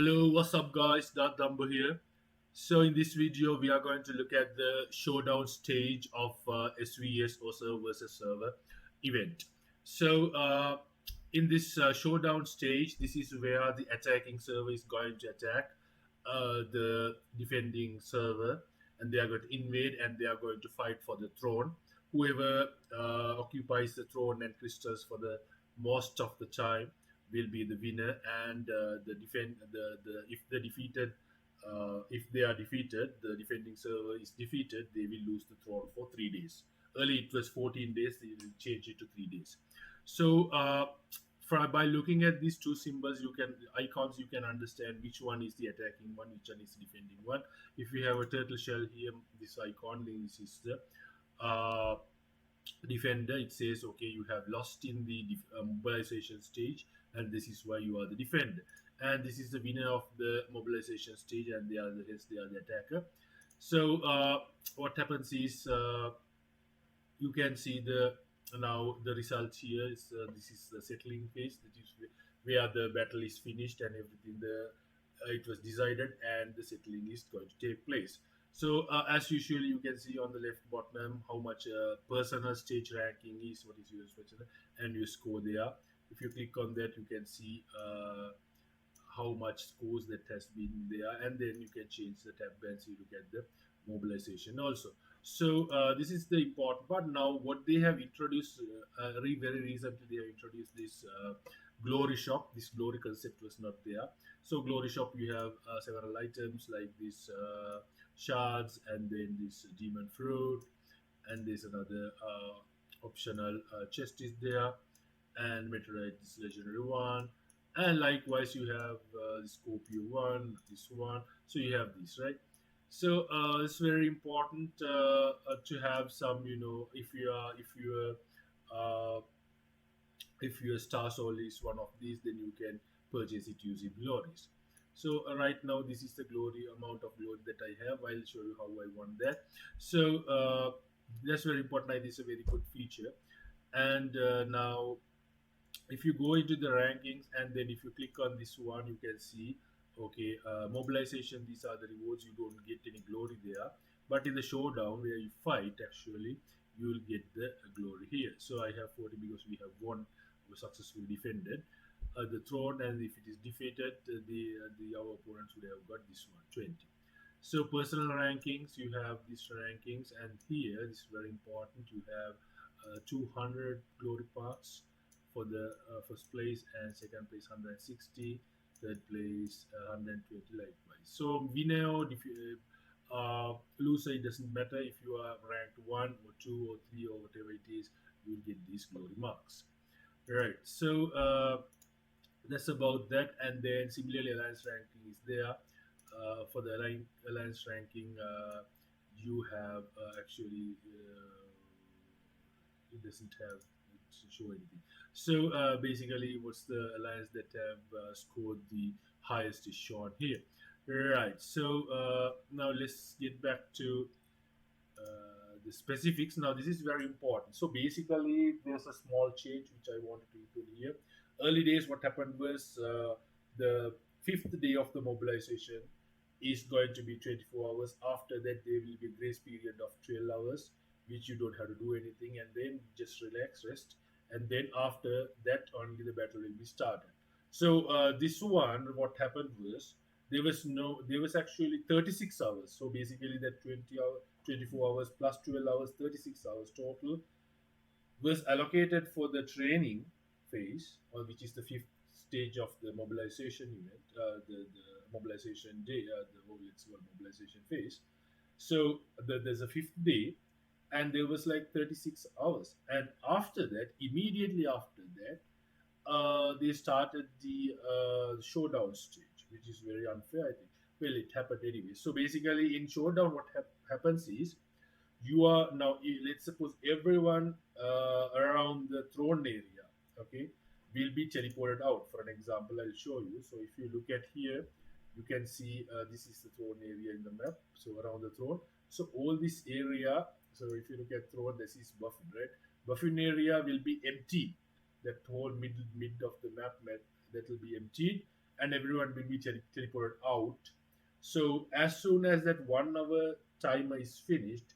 Hello, what's up, guys? That Dumbo here. So, in this video, we are going to look at the showdown stage of SVS or server versus server event. So, in this showdown stage, this is where the attacking server is going to attack the defending server, and they are going to invade and they are going to fight for the throne. Whoever occupies the throne and crystals for the most of the time will be the winner, and the if the defeated if they are defeated, the defending server is defeated, they will lose the throne for 3 days. Early it was 14 days, they will change it to 3 days. So by looking at these two symbols, you can icons, you can understand which one is the attacking one, which one is the defending one. If we have a turtle shell here, this icon, then this is the uh, defender. It says, okay, you have lost in the mobilization stage, and this is why you are the defender. And this is the winner of the mobilization stage, and they are the attacker. So what happens is, you can see the now the result here is, this is the settling phase, that is where the battle is finished and everything the it was decided, and the settling is going to take place. So as usual, you can see on the left bottom how much personal stage ranking is, what is your special, and your score there. If you click on that, you can see how much scores that has been there, and then you can change the tab and see, look at the mobilization also. So this is the important part. Now what they have introduced, very recently they have introduced this glory shop. This glory concept was not there. So glory shop, you have several items like this shards, and then this demon fruit, and there's another optional chest is there, and meteorite is legendary one, and likewise you have the Scorpio one, this one. So you have this, right? So it's very important to have some, uh, if your star soul is one of these, then you can purchase it using glories. So right now, this is the glory amount of glory that I have. I'll show you how I want that. So that's very important. It is a very good feature. And now, if you go into the rankings, and then if you click on this one, you can see, okay, mobilization, these are the rewards. You don't get any glory there, but in the showdown where you fight, actually you will get the glory here. So I have 40 because we have won, we successfully defended the throne, and if it is defeated, the our opponents would have got this one, 20. So personal rankings, you have these rankings, and here this is very important. You have 200 glory parts for the first place, and second place 160, third place 120, likewise. So winner or loser, it doesn't matter. If you are ranked 1 or 2 or 3 or whatever it is, you will get these glory marks. Right. So that's about that. And then similarly, alliance ranking is there. For the alliance ranking, you have actually it doesn't have to show anything. So basically, what's the alliance that have scored the highest is shown here. Right. So now let's get back to the specifics. Now this is very important. So basically, there's a small change which I wanted to include here. Early days, what happened was, the fifth day of the mobilization is going to be 24 hours. After that, there will be a grace period of 12 hours, which you don't have to do anything, and then just relax, rest, and then after that only the battle will be started. So this one, what happened was, there was actually 36 hours. So basically, that 24 hours plus 12 hours, 36 hours total was allocated for the training phase, or which is the fifth stage of the mobilization event, the mobilization day, the whole it's called mobilization phase. So there's a fifth day, and there was like 36 hours, and after that, immediately after that, they started the showdown stage, which is very unfair, I think. Well, it happened anyway. So basically, in showdown, what happens is, you are now, let's suppose everyone around the throne area, okay, will be teleported out. For an example, I'll show you. So if you look at here, you can see this is the throne area in the map, so around the throne. So all this area, so if you look at throne, this is buffin, right? Buffin area will be empty. That whole mid of the map that will be emptied, and everyone will be teleported out. So as soon as that 1 hour timer is finished,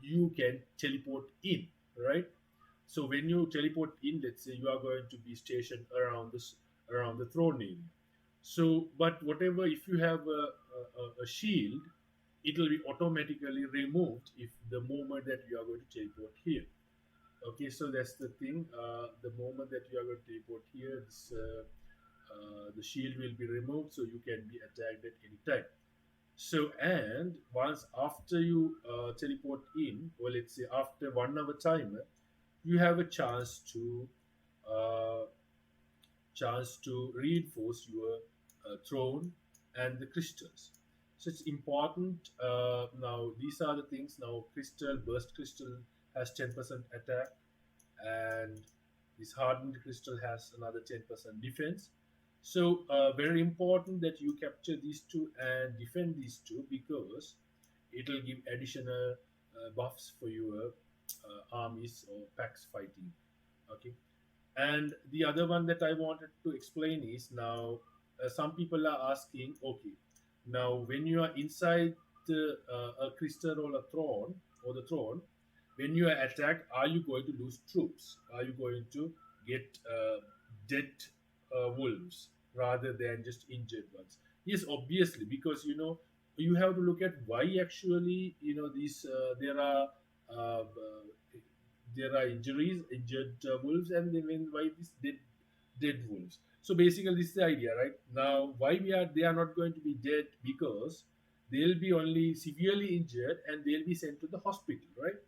you can teleport in, right? So when you teleport in, let's say you are going to be stationed around this, around the throne area. So, but whatever, if you have a shield, it will be automatically removed if the moment that you are going to teleport here. Okay, so that's the thing. The moment that you are going to teleport here, the shield will be removed, so you can be attacked at any time. So, and once after you teleport in, or let's say after 1 hour timer, you have a uh, chance to reinforce your throne and the crystals. So it's important. Now these are the things. Now crystal burst crystal has 10% attack, and this hardened crystal has another 10% defense. So very important that you capture these two and defend these two, because it will give additional buffs for your armies or packs fighting. Okay, and the other one that I wanted to explain is, now some people are asking, okay, now when you are inside a crystal or a throne, or the throne, when you are attacked, are you going to lose troops? Are you going to get dead wolves rather than just injured ones? Yes, obviously, because you have to look at why actually these there are injured wolves, and then when why these dead wolves. So basically, this is the idea, right? Now, why they are not going to be dead, because they'll be only severely injured and they'll be sent to the hospital, right?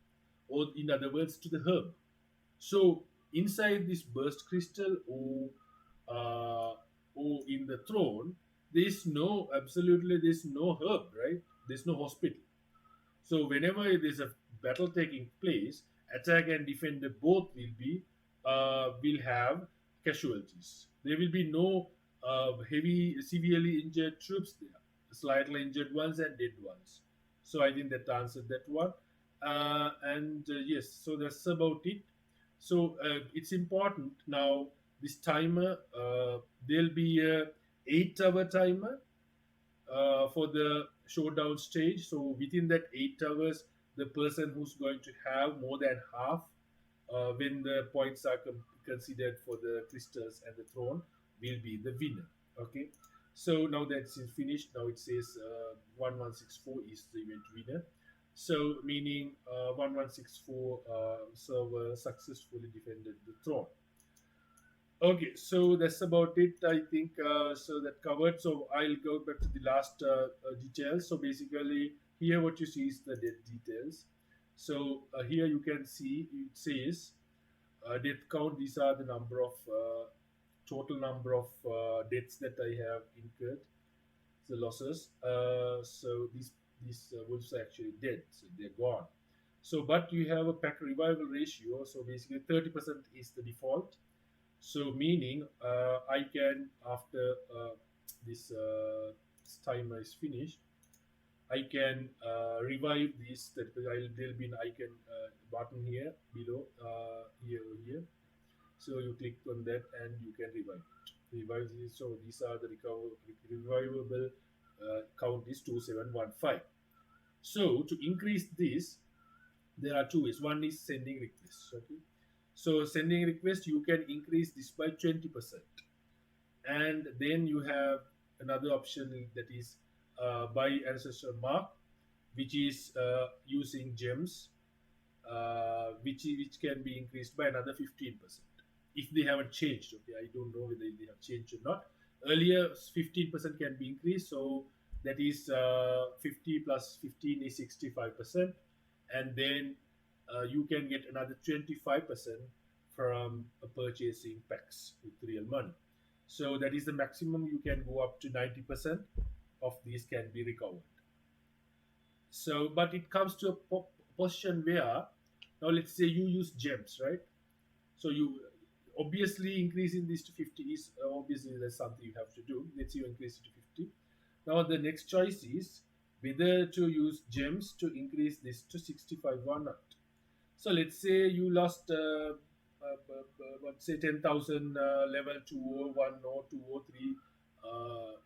Or in other words, to the herb. So inside this burst crystal, uh, or in the throne, there's no herb, right? There's no hospital. So whenever there's a battle taking place, attack and defender both will have casualties. There will be no severely injured troops there, slightly injured ones and dead ones. So I think that answered that one. And yes, so that's about it. So it's important now. This timer, there'll be a 8 hour timer for the showdown stage. So within that 8 hours, the person who's going to have more than half, when the points are considered for the crystals and the throne, will be the winner. Okay. So now that's finished. Now it says 1164 is the event winner. So meaning 1164 server successfully defended the throne. Okay, so that's about it. I think so that covered. So I'll go back to the last details. So basically, here what you see is the death details. So here you can see it says death count. These are the number of total number of deaths that I have incurred, the losses. So these wolves are actually dead, so they're gone. So but you have a pack revival ratio. So basically, 30% is the default, so meaning I can, after this timer is finished, I can revive this. There'll be an icon button here below, here. So you click on that and you can revive it. Revive this. So these are the revivable count is 2715. So to increase this, there are two ways. One is sending requests. Okay. So sending request, you can increase this by 20%. And then you have another option, that is buy ancestor mark, which is using gems, which can be increased by another 15% if they haven't changed. Okay, I don't know whether they have changed or not. Earlier 15% can be increased, so that is 50 plus 15 is 65%, and then you can get another 25% from purchasing packs with real money. So that is the maximum. You can go up to 90% of these can be recovered. So, but it comes to a position where, now let's say you use gems, right? So you obviously increasing this to 50 is obviously that's something you have to do. Let's say you increase it to 50. Now the next choice is whether to use gems to increase this to 65 or not. So let's say you lost, let's say 10,000 level 201 or 203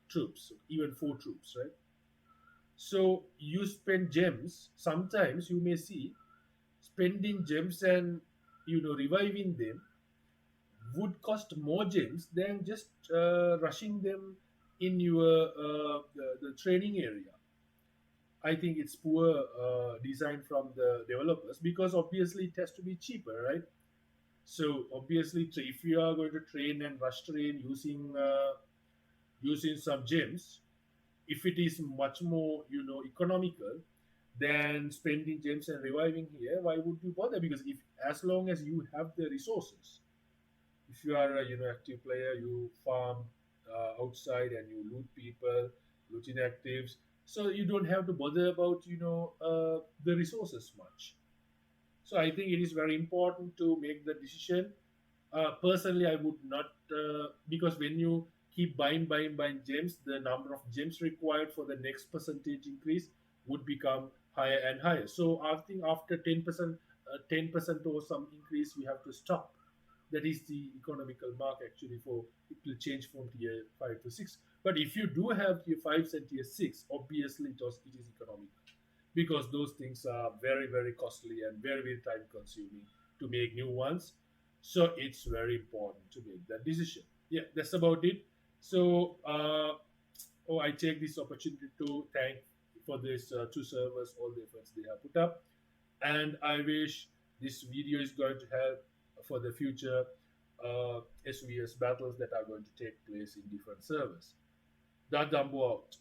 troops, even 4 troops, right? So you spend gems. Sometimes you may see spending gems and reviving them would cost more gems than just rushing them in your the training area. I think it's poor design from the developers because obviously it has to be cheaper, right? So obviously, if you are going to train and rush train using some gems, if it is much more economical than spending gems and reviving here, why would you bother? Because if as long as you have the resources, if you are a active player, you farm outside and you loot people, loot inactives, so you don't have to bother about the resources much. So I think it is very important to make the decision. Personally, I would not, because when you keep buying gems, the number of gems required for the next percentage increase would become higher and higher. So I think after 10%, 10% or some increase, we have to stop. That is the economical mark actually for it will change from tier 5 to 6. But if you do have tier 5 and tier 6, obviously it is economical because those things are very very costly and very very time consuming to make new ones. So it's very important to make that decision. Yeah, that's about it. So oh, I take this opportunity to thank for this two servers all the efforts they have put up, and I wish this video is going to help for the future SVS battles that are going to take place in different servers. That Dumbo out.